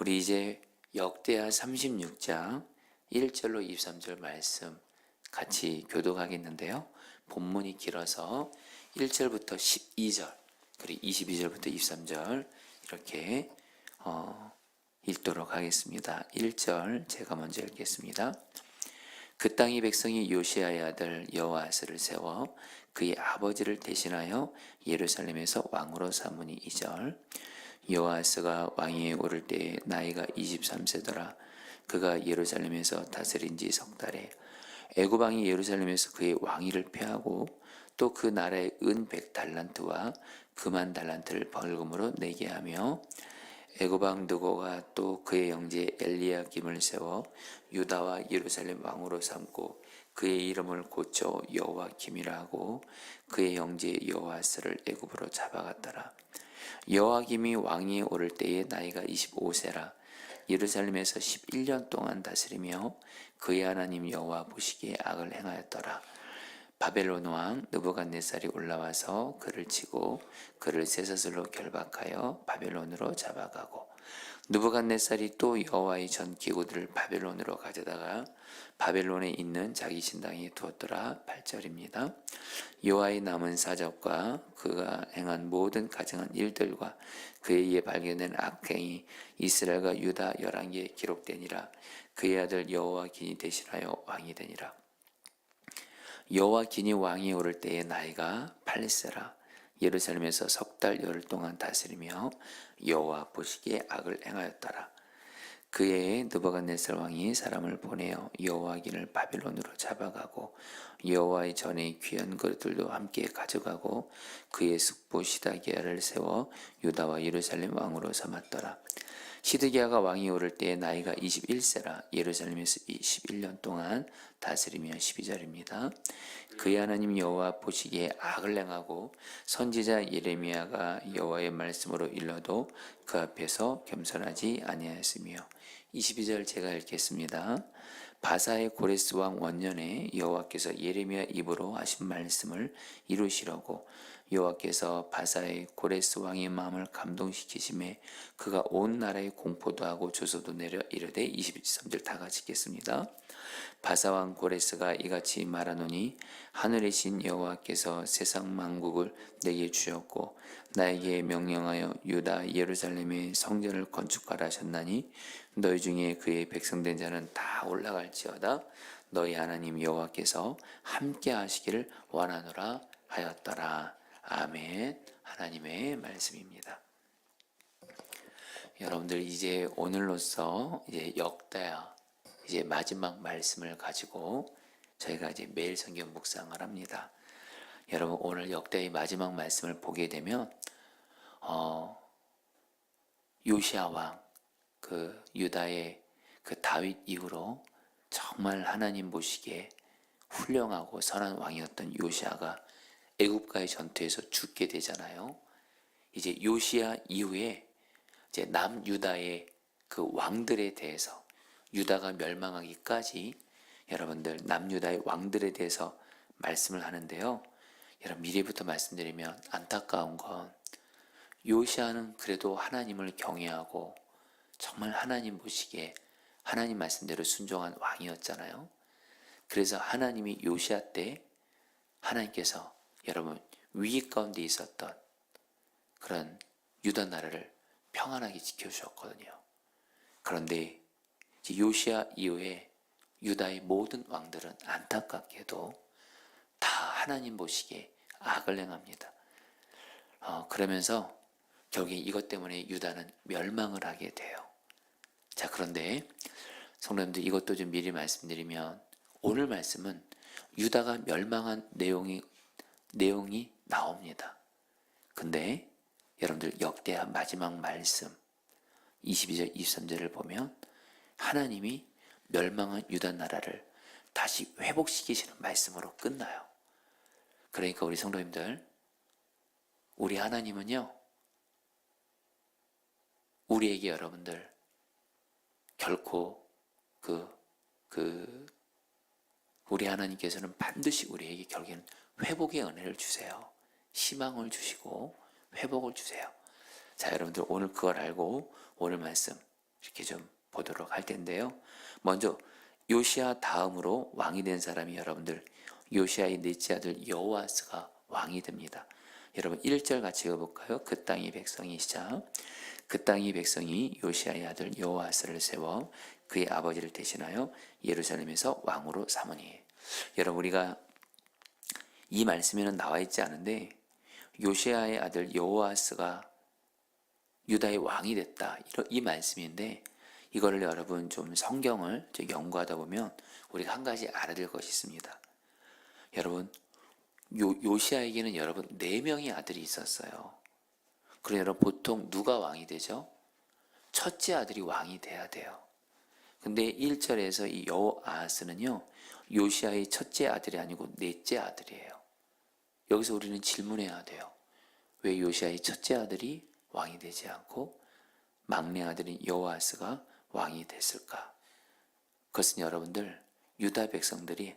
우리 이제 역대하 36장 1절로 23절 말씀 같이 교독하겠는데요. 본문이 길어서 1절부터 12절 그리고 22절부터 23절 이렇게 읽도록 하겠습니다. 1절 제가 먼저 읽겠습니다. 그 땅의 백성이 요시아의 아들 여호아스를 세워 그의 아버지를 대신하여 예루살렘에서 왕으로 삼으니. 2절 여호아스가 왕위에 오를 때에 나이가 23세더라. 그가 예루살렘에서 다스린 지 석 달에 애굽 왕이 예루살렘에서 그의 왕위를 폐하고 또 그 나라의 은 100달란트와 금한 달란트를 벌금으로 내게 하며 애굽 왕 느고가 또 그의 형제 엘리야김을 세워 유다와 예루살렘 왕으로 삼고 그의 이름을 고쳐 여호와김이라 하고 그의 형제 여호아스를 애굽으로 잡아갔더라. 여호와김이 왕위에 오를 때에 나이가 25세라. 예루살렘에서 11년 동안 다스리며 그의 하나님 여호와 보시기에 악을 행하였더라. 바벨론 왕 느부갓네살이 올라와서 그를 치고 그를 쇠사슬로 결박하여 바벨론으로 잡아가고 느부갓네살이 또 여호와의 전 기구들을 바벨론으로 가져다가 바벨론에 있는 자기 신당에 두었더라. 8절입니다. 여호와의 남은 사적과 그가 행한 모든 가증한 일들과 그에 의해 발견된 악행이 이스라엘과 유다 11개에 기록되니라. 그의 아들 여호와긴이 대신하여 왕이 되니라. 여호와긴이 왕이 오를 때의 나이가 8세라. 예루살렘에서 석 달 열흘 동안 다스리며 여호와 보시기에 악을 행하였더라. 그의 느부갓네살 왕이 사람을 보내어 여호와긴을 바벨론으로 잡아가고 여호와의 전에 귀한 그릇들도 함께 가져가고 그의 숙부 시드기야를 세워 유다와 예루살렘 왕으로 삼았더라. 시드기야가 왕이 오를 때에 나이가 21세라. 예루살렘에서 21년 동안 다스리며. 12절입니다. 그의 하나님 여호와 보시기에 악을 행하고 선지자 예레미야가 여호와의 말씀으로 일러도 그 앞에서 겸손하지 아니하였으며. 22절 제가 읽겠습니다. 바사의 고레스 왕 원년에 여호와께서 예레미야 입으로 하신 말씀을 이루시려고 여호와께서 바사의 고레스 왕의 마음을 감동시키심에 그가 온 나라에 공포도 하고 조소도 내려 이르되. 23절 다 같이 읽겠습니다. 바사 왕 고레스가 이같이 말하노니 하늘의 신 여호와께서 세상 만국을 내게 주셨고 나에게 명령하여 유다 예루살렘의 성전을 건축하라 하셨나니 너희 중에 그의 백성된 자는 다 올라갈지어다. 너희 하나님 여호와께서 함께 하시기를 원하노라 하였더라. 아멘. 하나님의 말씀입니다. 여러분들 이제 오늘로써 이제 역대하 이제 마지막 말씀을 가지고 저희가 이제 매일 성경 묵상을 합니다. 여러분 오늘 역대의 마지막 말씀을 보게 되면 요시아 왕 그 유다의 그 다윗 이후로 정말 하나님 보시기에 훌륭하고 선한 왕이었던 요시아가 애굽과의 전투에서 죽게 되잖아요. 이제 요시아 이후에 이제 남유다의 그 왕들에 대해서 유다가 멸망하기까지 여러분들 남유다의 왕들에 대해서 말씀을 하는데요. 여러분 미리부터 말씀드리면 안타까운 건 요시아는 그래도 하나님을 경외하고 정말 하나님 보시기에 하나님 말씀대로 순종한 왕이었잖아요. 그래서 하나님이 요시아 때 하나님께서 여러분 위기 가운데 있었던 그런 유다 나라를 평안하게 지켜주셨거든요. 그런데 요시아 이후에 유다의 모든 왕들은 안타깝게도 다 하나님 보시기에 악을 행합니다. 그러면서 결국에 이것 때문에 유다는 멸망을 하게 돼요. 자, 그런데 성도님들 이것도 좀 미리 말씀드리면 오늘 말씀은 유다가 멸망한 내용이 나옵니다. 근데 여러분들 역대하 마지막 말씀 22절 23절을 보면 하나님이 멸망한 유다 나라를 다시 회복시키시는 말씀으로 끝나요. 그러니까 우리 성도님들 우리 하나님은요 우리에게 여러분들 결코 우리 하나님께서는 반드시 우리에게 결국에는 회복의 은혜를 주세요. 희망을 주시고 회복을 주세요. 자, 여러분들 오늘 그걸 알고 오늘 말씀 이렇게 좀 보도록 할 텐데요. 먼저 요시야 다음으로 왕이 된 사람이 여러분들 요시야의 넷째 아들 여호아스가 왕이 됩니다. 여러분 1절 같이 읽어볼까요? 그 땅의 백성이 시작. 그 땅의 백성이 요시야의 아들 여호아스를 세워 그의 아버지를 대신하여 예루살렘에서 왕으로 삼으니. 여러분 우리가 이 말씀에는 나와 있지 않은데 요시야의 아들 여호아스가 유다의 왕이 됐다 이 말씀인데 이거를 여러분 좀 성경을 좀 연구하다 보면 우리가 한 가지 알아야 될 것이 있습니다. 여러분 요시야에게는 여러분 4명의 아들이 있었어요. 그럼 여러분 보통 누가 왕이 되죠? 첫째 아들이 왕이 돼야 돼요. 근데 1절에서 이 여호아스는요 요시야의 첫째 아들이 아니고 넷째 아들이에요. 여기서 우리는 질문해야 돼요. 왜 요시야의 첫째 아들이 왕이 되지 않고 막내 아들인 여호아스가 왕이 됐을까? 그것은 여러분들 유다 백성들이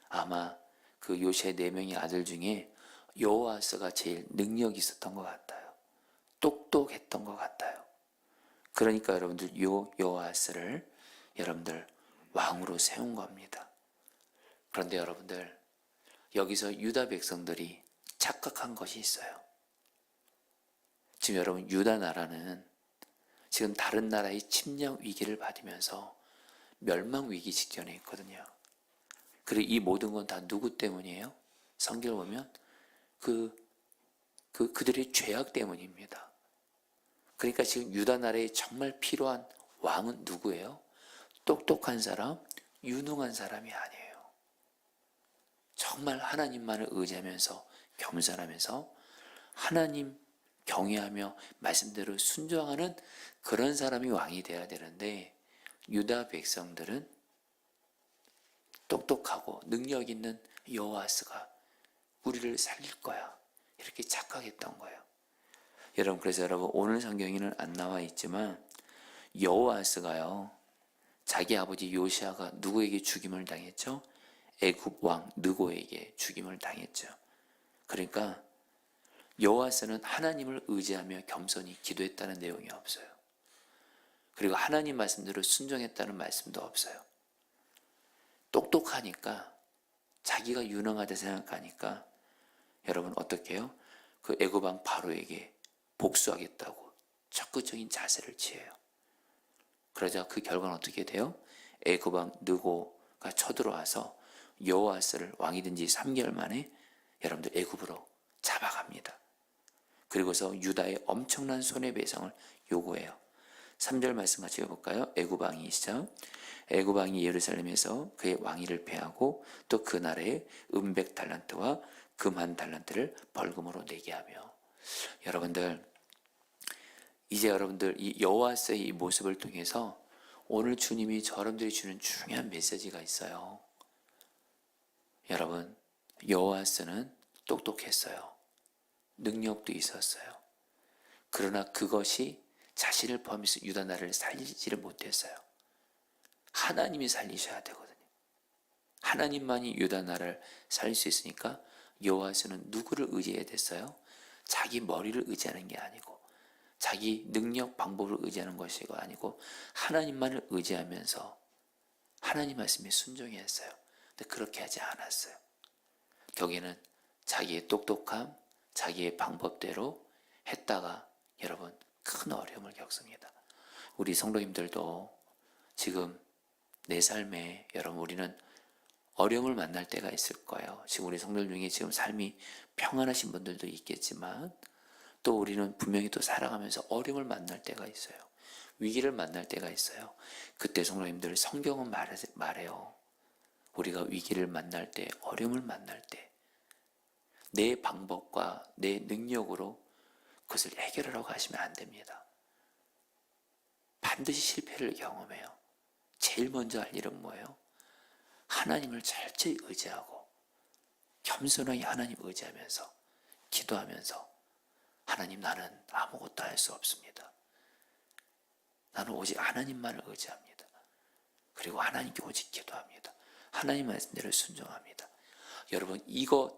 아마 그 요시야의 4명의 아들 중에 여호아스가 제일 능력이 있었던 것 같아요. 똑똑했던 것 같아요. 그러니까 여러분들 여호아스를 여러분들 왕으로 세운 겁니다. 그런데 여러분들 여기서 유다 백성들이 착각한 것이 있어요. 지금 여러분 유다 나라는 지금 다른 나라의 침략 위기를 받으면서 멸망 위기 직전에 있거든요. 그리고 이 모든 건 다 누구 때문이에요? 성경을 보면 그들의 죄악 때문입니다. 그러니까 지금 유다 나라에 정말 필요한 왕은 누구예요? 똑똑한 사람, 유능한 사람이 아니에요. 정말 하나님만을 의지하면서 겸손하면서 하나님 경외하며 말씀대로 순종하는 그런 사람이 왕이 되어야 되는데 유다 백성들은 똑똑하고 능력 있는 여호아스가 우리를 살릴 거야 이렇게 착각했던 거예요. 여러분 그래서 여러분 오늘 성경에는 안 나와 있지만 여호아스가요 자기 아버지 요시야가 누구에게 죽임을 당했죠? 애굽 왕 느고에게 죽임을 당했죠. 그러니까 여호아스는 하나님을 의지하며 겸손히 기도했다는 내용이 없어요. 그리고 하나님 말씀대로 순종했다는 말씀도 없어요. 똑똑하니까 자기가 유능하다 생각하니까 여러분 어떻게 해요? 그 애굽 왕 바로에게 복수하겠다고 적극적인 자세를 취해요. 그러자 그 결과는 어떻게 돼요? 애굽 왕 느고가 쳐들어와서 여호아스를 왕이 된 지 3개월 만에 여러분들 애굽으로 잡아갑니다. 그리고서 유다의 엄청난 손해배상을 요구해요. 3절 말씀 같이 읽어볼까요? 애굽 왕이 시작. 애굽 왕이 예루살렘에서 그의 왕위를 폐하고 또 그 나라에 은백 달란트와 금 한 달란트를 벌금으로 내게 하며. 여러분들 이제 여러분들 이 여호와스의 이 모습을 통해서 오늘 주님이 여러분들이 주는 중요한 메시지가 있어요. 여러분 여호와스는 똑똑했어요. 능력도 있었어요. 그러나 그것이 자신을 포함해서 유다 나라를 살리지를 못했어요. 하나님이 살리셔야 되거든요. 하나님만이 유다 나라를 살릴 수 있으니까 여호와스는 누구를 의지해야 됐어요? 자기 머리를 의지하는 게 아니고 자기 능력 방법을 의지하는 것이 아니고 하나님만을 의지하면서 하나님 말씀에 순종했어요. 근데 그렇게 하지 않았어요. 결국에는 자기의 똑똑함, 자기의 방법대로 했다가 여러분 큰 어려움을 겪습니다. 우리 성도님들도 지금 내 삶에 여러분 우리는 어려움을 만날 때가 있을 거예요. 지금 우리 성도들 중에 지금 삶이 평안하신 분들도 있겠지만 또 우리는 분명히 또 살아가면서 어려움을 만날 때가 있어요. 위기를 만날 때가 있어요. 그때 성도님들 성경은 말해요. 우리가 위기를 만날 때, 어려움을 만날 때 내 방법과 내 능력으로 그것을 해결하려고 하시면 안 됩니다. 반드시 실패를 경험해요. 제일 먼저 할 일은 뭐예요? 하나님을 철저히 의지하고 겸손하게 하나님 의지하면서 기도하면서 하나님 나는 아무것도 할 수 없습니다. 나는 오직 하나님만을 의지합니다. 그리고 하나님께 오직 기도합니다. 하나님 말씀대로 순종합니다. 여러분 이거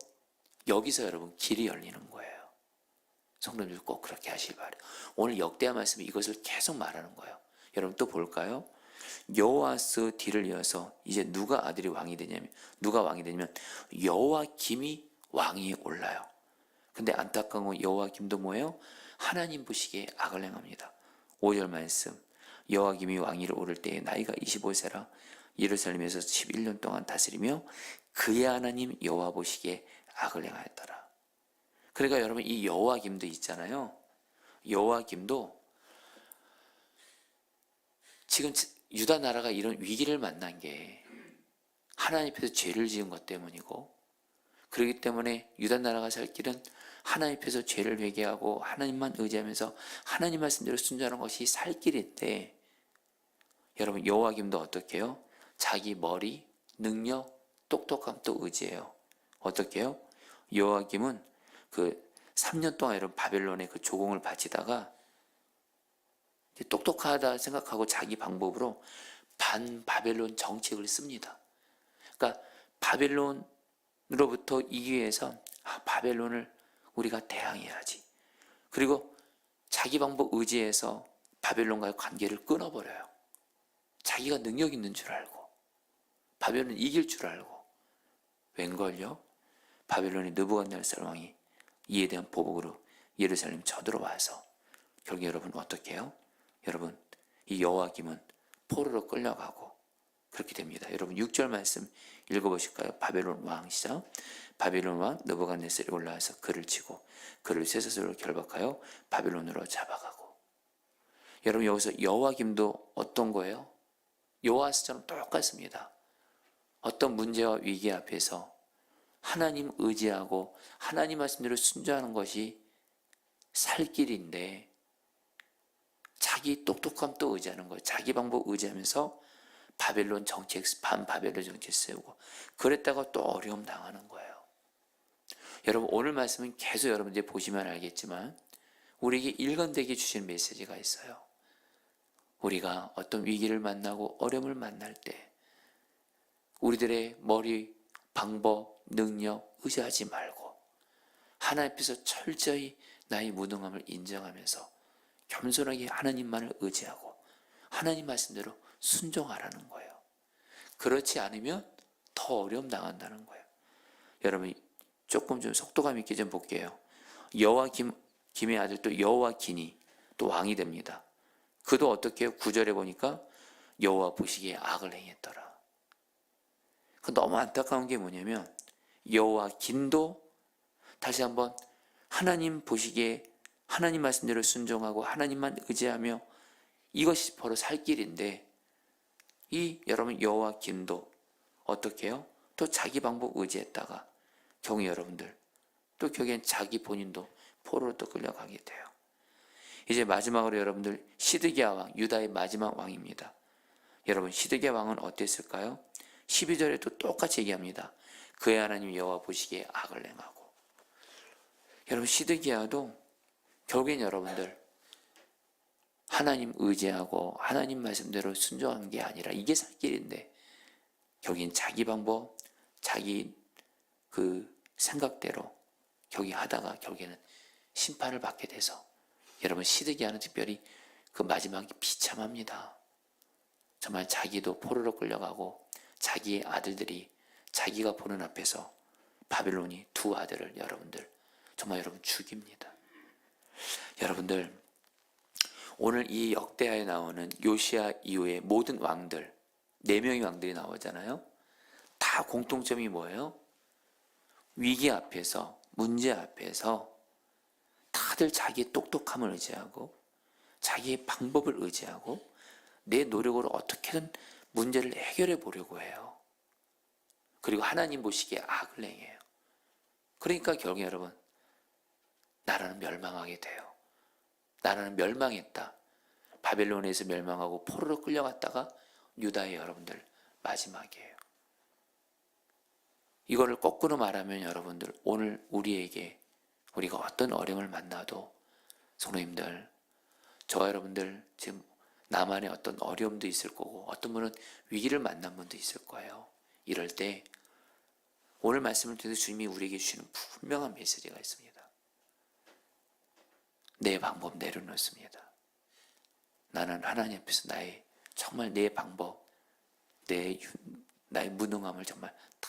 여기서 여러분 길이 열리는 거예요. 성도님들 꼭 그렇게 하시길 바라요. 오늘 역대하 말씀이 이것을 계속 말하는 거예요. 여러분 또 볼까요? 여호와스 뒤를 이어서 이제 누가 아들이 왕이 되냐면 여호와김이 왕위에 올라요. 근데 안타까운 건 여호와김도 뭐예요? 하나님 보시기에 악을 행합니다. 5절 말씀, 여호와김이 왕위를 오를 때에 나이가 25세라 예루살렘에서 11년 동안 다스리며 그의 하나님 여호와 보시기에 악을 행하였더라. 그러니까 여러분 이 여호와김도 있잖아요. 여호와김도 지금 유다 나라가 이런 위기를 만난 게 하나님 앞에서 죄를 지은 것 때문이고, 그렇기 때문에 유다 나라가 살 길은 하나님 앞에서 죄를 회개하고 하나님만 의지하면서 하나님 말씀대로 순종하는 것이 살 길인데, 여러분 여호와김도 어떻게 해요? 자기 머리, 능력, 똑똑함 또 의지해요. 어떻게 해요? 여호와김은 그 3년 동안 여러분 바벨론의 그 조공을 바치다가 똑똑하다 생각하고 자기 방법으로 반바벨론 정책을 씁니다. 그러니까 바벨론으로부터 이기기 위해서 바벨론을 우리가 대항해야지. 그리고 자기 방법 의지해서 바벨론과의 관계를 끊어버려요. 자기가 능력 있는 줄 알고 바벨론을 이길 줄 알고. 웬걸요? 바벨론의 느부갓네살 왕이 이에 대한 보복으로 예루살렘 쳐들어와서 결국 여러분 어떻게 해요? 여러분 이 여호와김은 포로로 끌려가고 그렇게 됩니다. 여러분 6절 말씀 읽어보실까요? 바벨론 왕 시작. 바벨론 왕 느부갓네살이 올라와서 그를 치고 그를 쇠사슬로 결박하여 바벨론으로 잡아가고. 여러분 여기서 여호와김도 어떤 거예요? 여호와스처럼 똑같습니다. 어떤 문제와 위기 앞에서 하나님 의지하고 하나님 말씀대로 순종하는 것이 살 길인데, 자기 똑똑함 또 의지하는 거예요. 자기 방법 의지하면서 바벨론 정책, 반바벨론 정책 세우고 그랬다가 또 어려움 당하는 거예요. 여러분 오늘 말씀은 계속 여러분들이 보시면 알겠지만 우리에게 일관되게 주시는 메시지가 있어요. 우리가 어떤 위기를 만나고 어려움을 만날 때 우리들의 머리, 방법, 능력 의지하지 말고 하나님 앞에서 철저히 나의 무능함을 인정하면서 겸손하게 하나님만을 의지하고 하나님 말씀대로 순종하라는 거예요. 그렇지 않으면 더 어려움 당한다는 거예요. 여러분 조금 좀 속도감 있게 좀 볼게요. 여호와김의 아들 또 여호와긴이 또 왕이 됩니다. 그도 어떻게 해요? 9절에 보니까 여호와 보시기에 악을 행했더라. 너무 안타까운 게 뭐냐면 여호와긴도 다시 한번 하나님 보시기에 하나님 말씀대로 순종하고 하나님만 의지하며 이것이 바로 살 길인데, 이 여러분 여호와김도 어떻게 해요? 또 자기 방법 의지했다가 경우 여러분들 또 결국엔 자기 본인도 포로로 또 끌려가게 돼요. 이제 마지막으로 여러분들 시드기야 왕, 유다의 마지막 왕입니다. 여러분 시드기야 왕은 어땠을까요? 12절에도 똑같이 얘기합니다. 그의 하나님 여호와 보시기에 악을 행하고. 여러분 시드기야도 결국엔 여러분들 하나님 의지하고 하나님 말씀대로 순종한 게 아니라 이게 살 길인데 결국엔 자기 방법, 자기 그 생각대로 결국 하다가 결국에는 심판을 받게 돼서 여러분 시드기야는 특별히 그 마지막이 비참합니다. 정말 자기도 포로로 끌려가고 자기의 아들들이 자기가 보는 앞에서 바벨론이 두 아들을 여러분들 정말 여러분 죽입니다. 여러분들 오늘 이 역대하에 나오는 요시야 이후의 모든 왕들 4명의 왕들이 나오잖아요. 다 공통점이 뭐예요? 위기 앞에서 문제 앞에서 다들 자기의 똑똑함을 의지하고 자기의 방법을 의지하고 내 노력으로 어떻게든 문제를 해결해 보려고 해요. 그리고 하나님 보시기에 악을 행해요. 그러니까 결국 여러분 나라는 멸망하게 돼요. 나라는 멸망했다. 바벨론에서 멸망하고 포로로 끌려갔다가 유다의 여러분들 마지막이에요. 이거를 거꾸로 말하면 여러분들 오늘 우리가 어떤 어려움을 만나도 성도님들 저와 여러분들 지금 나만의 어떤 어려움도 있을 거고 어떤 분은 위기를 만난 분도 있을 거예요. 이럴 때 오늘 말씀을 통해서 주님이 우리에게 주시는 분명한 메시지가 있습니다. 내 방법 내려놓습니다. 나는 하나님 앞에서 나의 정말 내 방법, 나의 무능함을 정말 다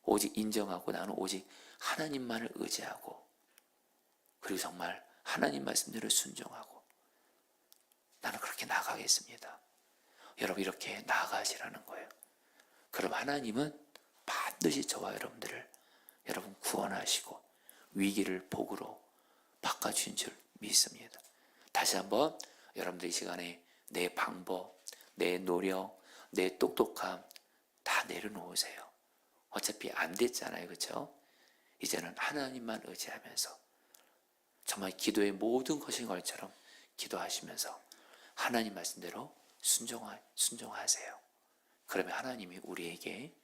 오직 인정하고 나는 오직 하나님만을 의지하고 그리고 정말 하나님 말씀대로 순종하고 나는 그렇게 나아가겠습니다. 여러분 이렇게 나아가시라는 거예요. 그럼 하나님은 반드시 저와 여러분들을 여러분 구원하시고 위기를 복으로 바꿔주신 줄 믿습니다. 다시 한번 여러분들 이 시간에 내 방법, 내 노력, 내 똑똑함 다 내려놓으세요. 어차피 안 됐잖아요. 그렇죠? 이제는 하나님만 의지하면서 정말 기도의 모든 것인 것처럼 기도하시면서 하나님 말씀대로 순종하세요. 그러면 하나님이 우리에게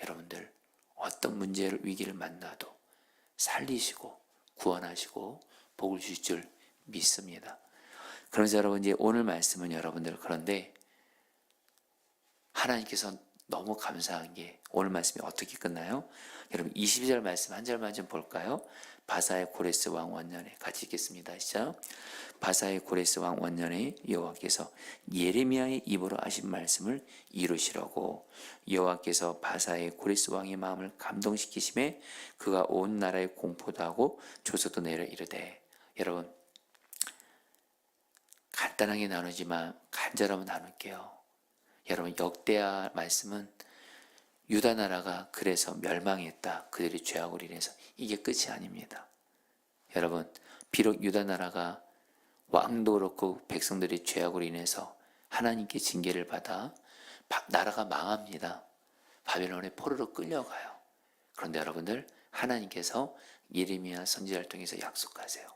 여러분들 어떤 문제를 위기를 만나도 살리시고 구원하시고 복을 주실 줄 믿습니다. 그러면서 여러분 이제 오늘 말씀은 여러분들 그런데 하나님께서 너무 감사한 게 오늘 말씀이 어떻게 끝나요? 여러분 22절 말씀 한 절만 좀 볼까요? 바사의 고레스 왕 원년에 같이 읽겠습니다. 시작. 바사의 고레스 왕 원년에 여호와께서 예레미야의 입으로 하신 말씀을 이루시려고 여호와께서 바사의 고레스 왕의 마음을 감동시키심에 그가 온 나라에 공포도 하고 조서도 내려 이르되 여러분 간단하게 나누지만 간절하면 나눌게요. 여러분 역대하 말씀은 유다 나라가 그래서 멸망했다. 그들의 죄악으로 인해서 이게 끝이 아닙니다. 여러분 비록 유다 나라가 왕도 그렇고 백성들의 죄악으로 인해서 하나님께 징계를 받아 나라가 망합니다. 바벨론의 포로로 끌려가요. 그런데 여러분들 하나님께서 예레미야 선지자를 통해서 약속하세요.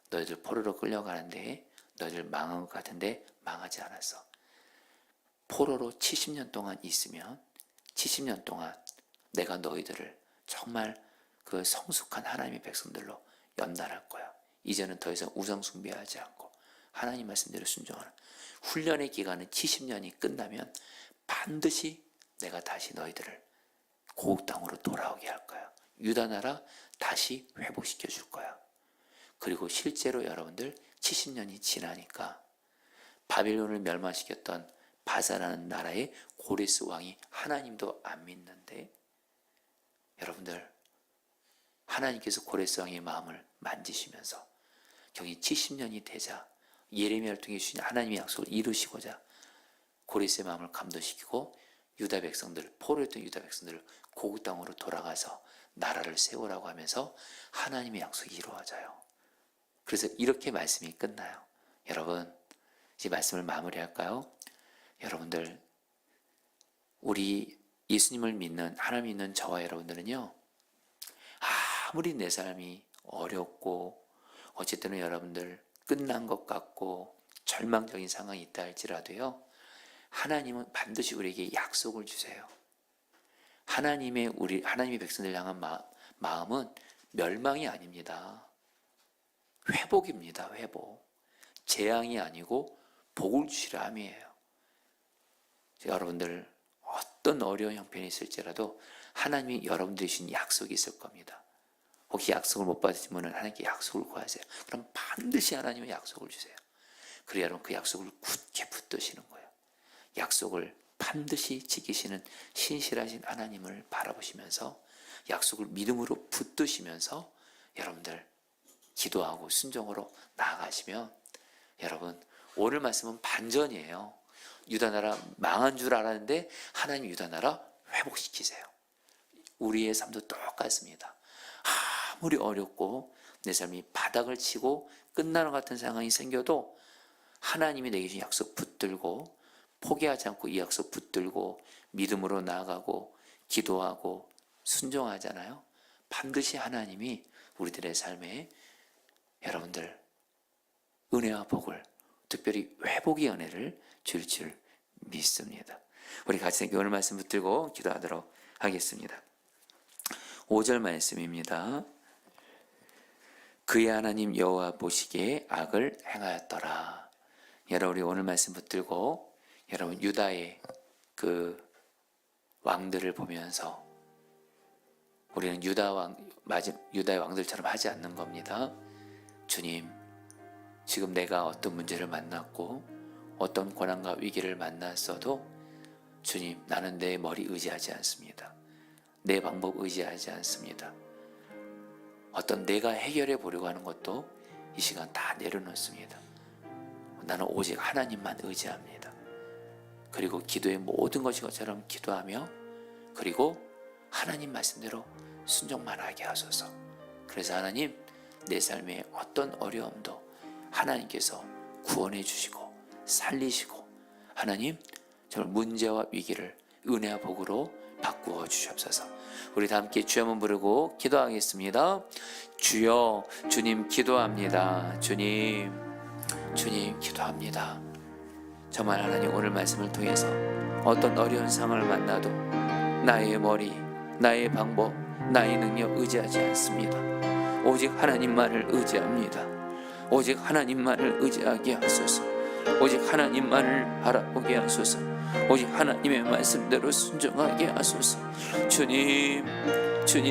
너희들 포로로 끌려가는데 너희들 망한 것 같은데 망하지 않았어. 포로로 70년 동안 있으면 70년 동안 내가 너희들을 정말 그 성숙한 하나님의 백성들로 연달할 거야. 이제는 더 이상 우상 숭배하지 않고 하나님 말씀대로 순종하는 훈련의 기간은 70년이 끝나면 반드시 내가 다시 너희들을 고국 땅으로 돌아오게 할 거야. 유다 나라 다시 회복시켜 줄 거야. 그리고 실제로 여러분들 70년이 지나니까 바빌론을 멸망시켰던 바사라는 나라의 고레스 왕이 하나님도 안 믿는데 여러분들 하나님께서 고레스 왕의 마음을 만지시면서 경이 70년이 되자 예레미야를 통해 주신 하나님의 약속을 이루시고자 고레스의 마음을 감동시키고 유다 백성들, 포로였던 유다 백성들을 고국 땅으로 돌아가서 나라를 세우라고 하면서 하나님의 약속이 이루어져요. 그래서 이렇게 말씀이 끝나요. 여러분 이제 말씀을 마무리할까요? 여러분들 우리 예수님을 믿는 하나님 믿는 저와 여러분들은요 아무리 내 삶이 어렵고 어쨌든 여러분들 끝난 것 같고 절망적인 상황이 있다 할지라도요 하나님은 반드시 우리에게 약속을 주세요. 하나님의 백성들 향한 마음은 멸망이 아닙니다. 회복입니다. 회복. 재앙이 아니고 복을 주시라 함이에요. 여러분들 어떤 어려운 형편이 있을지라도 하나님이 여러분들이 주신 약속이 있을 겁니다. 혹시 약속을 못 받으시면 하나님께 약속을 구하세요. 그럼 반드시 하나님의 약속을 주세요. 그래야 여러분 그 약속을 굳게 붙드시는 거예요. 약속을 반드시 지키시는 신실하신 하나님을 바라보시면서 약속을 믿음으로 붙드시면서 여러분들 기도하고 순종으로 나아가시면 여러분 오늘 말씀은 반전이에요. 유다 나라 망한 줄 알았는데 하나님 유다 나라 회복시키세요. 우리의 삶도 똑같습니다. 아무리 어렵고 내 삶이 바닥을 치고 끝나는 것 같은 상황이 생겨도 하나님이 내게 주신 약속 붙들고 포기하지 않고 이 약속 붙들고 믿음으로 나아가고 기도하고 순종하잖아요. 반드시 하나님이 우리들의 삶에 여러분들 은혜와 복을 특별히 회복의 은혜를 줄 줄 믿습니다. 우리 같이 오늘 말씀 붙들고 기도하도록 하겠습니다. 5절 말씀입니다. 그의 하나님 여호와 보시기에 악을 행하였더라. 여러분 우리 오늘 말씀 붙들고 여러분 유다의 그 왕들을 보면서 우리는 유다의 왕들처럼 하지 않는 겁니다. 주님 지금 내가 어떤 문제를 만났고 어떤 고난과 위기를 만났어도 주님, 나는 내 머리 의지하지 않습니다. 내 방법 의지하지 않습니다. 어떤 내가 해결해 보려고 하는 것도 이 시간 다 내려놓습니다. 나는 오직 하나님만 의지합니다. 그리고 기도의 모든 것이 것처럼 기도하며, 그리고 하나님 말씀대로 순종만 하게 하소서. 그래서 하나님, 내 삶의 어떤 어려움도 하나님께서 구원해 주시고 살리시고, 하나님 정말 문제와 위기를 은혜와 복으로 바꾸어 주시옵소서. 우리 다 함께 주여 한번 부르고 기도하겠습니다. 주여, 주님 기도합니다. 주님 기도합니다. 정말 하나님, 오늘 말씀을 통해서 어떤 어려운 상황을 만나도 나의 머리, 나의 방법, 나의 능력 의지하지 않습니다. 오직 하나님만을 의지합니다. 오직 하나님만을 의지하게 하소서. 오직 하나님만을 바라보게 하소서. 오직 하나님의 말씀대로 순종하게 하소서. 주님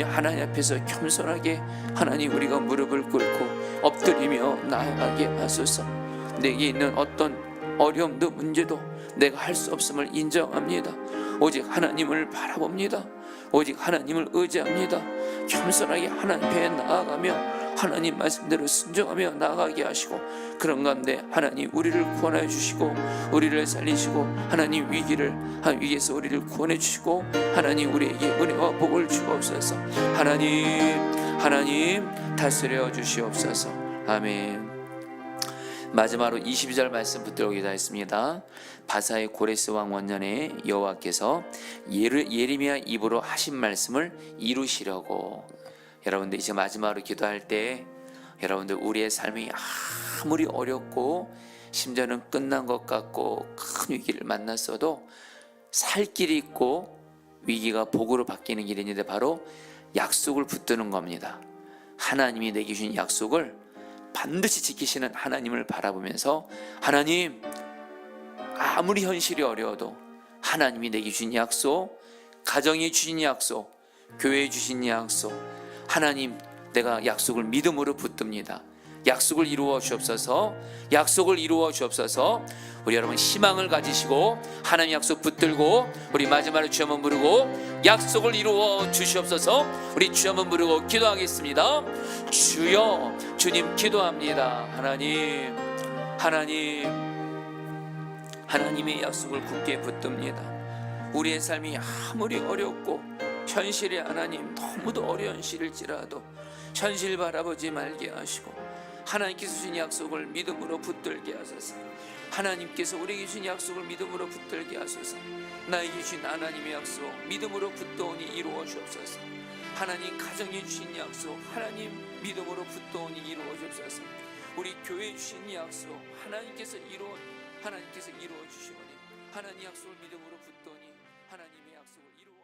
하나님 앞에서 겸손하게 하나님 우리가 무릎을 꿇고 엎드리며 나아가게 하소서. 내게 있는 어떤 어려움도 문제도 내가 할 수 없음을 인정합니다. 오직 하나님을 바라봅니다. 오직 하나님을 의지합니다. 겸손하게 하나님 앞에 나아가며 하나님 말씀대로 순종하며 나아가게 하시고, 그런 가운데 하나님 우리를 구원해 주시고 우리를 살리시고, 하나님 위기에서 우리를 구원해 주시고, 하나님 우리에게 은혜와 복을 주옵소서. 하나님 다스려 주시옵소서. 아멘. 마지막으로 22절 말씀 붙들고 기도하겠습니다. 바사의 고레스 왕 원년에 여호와께서 예레미야 입으로 하신 말씀을 이루시려고. 여러분들 이제 마지막으로 기도할 때, 여러분들 우리의 삶이 아무리 어렵고 심지어는 끝난 것 같고 큰 위기를 만났어도 살 길이 있고 위기가 복으로 바뀌는 길이 있는데, 바로 약속을 붙드는 겁니다. 하나님이 내게 주신 약속을 반드시 지키시는 하나님을 바라보면서, 하나님 아무리 현실이 어려워도 하나님이 내게 주신 약속, 가정이 주신 약속, 교회에 주신 약속, 하나님 내가 약속을 믿음으로 붙듭니다. 약속을 이루어 주옵소서. 약속을 이루어 주옵소서. 우리 여러분 희망을 가지시고 하나님 약속 붙들고 우리 마지막으로 주여 한번 부르고 약속을 이루어 주시옵소서. 우리 주여 한번 부르고 기도하겠습니다. 주여, 주님 기도합니다. 하나님의 약속을 굳게 붙듭니다. 우리의 삶이 아무리 어렵고 현실이 하나님 너무도 어려운 현실일지라도 현실 바라보지 말게 하시고 하나님께서 주신 약속을 믿음으로 붙들게 하소서. 하나님께서 우리에게 주신 약속을 믿음으로 붙들게 하소서. 나에게 주신 하나님의 약속 믿음으로 붙들오니 이루어 주옵소서. 하나님 가정에 주신 약속 하나님 믿음으로 붙들오니 이루어 주옵소서. 우리 교회에 주신 약속 하나님께서 이루어 주시오니 하나님 약속을 믿음으로 붙들오니 하나님의 약속을 이루어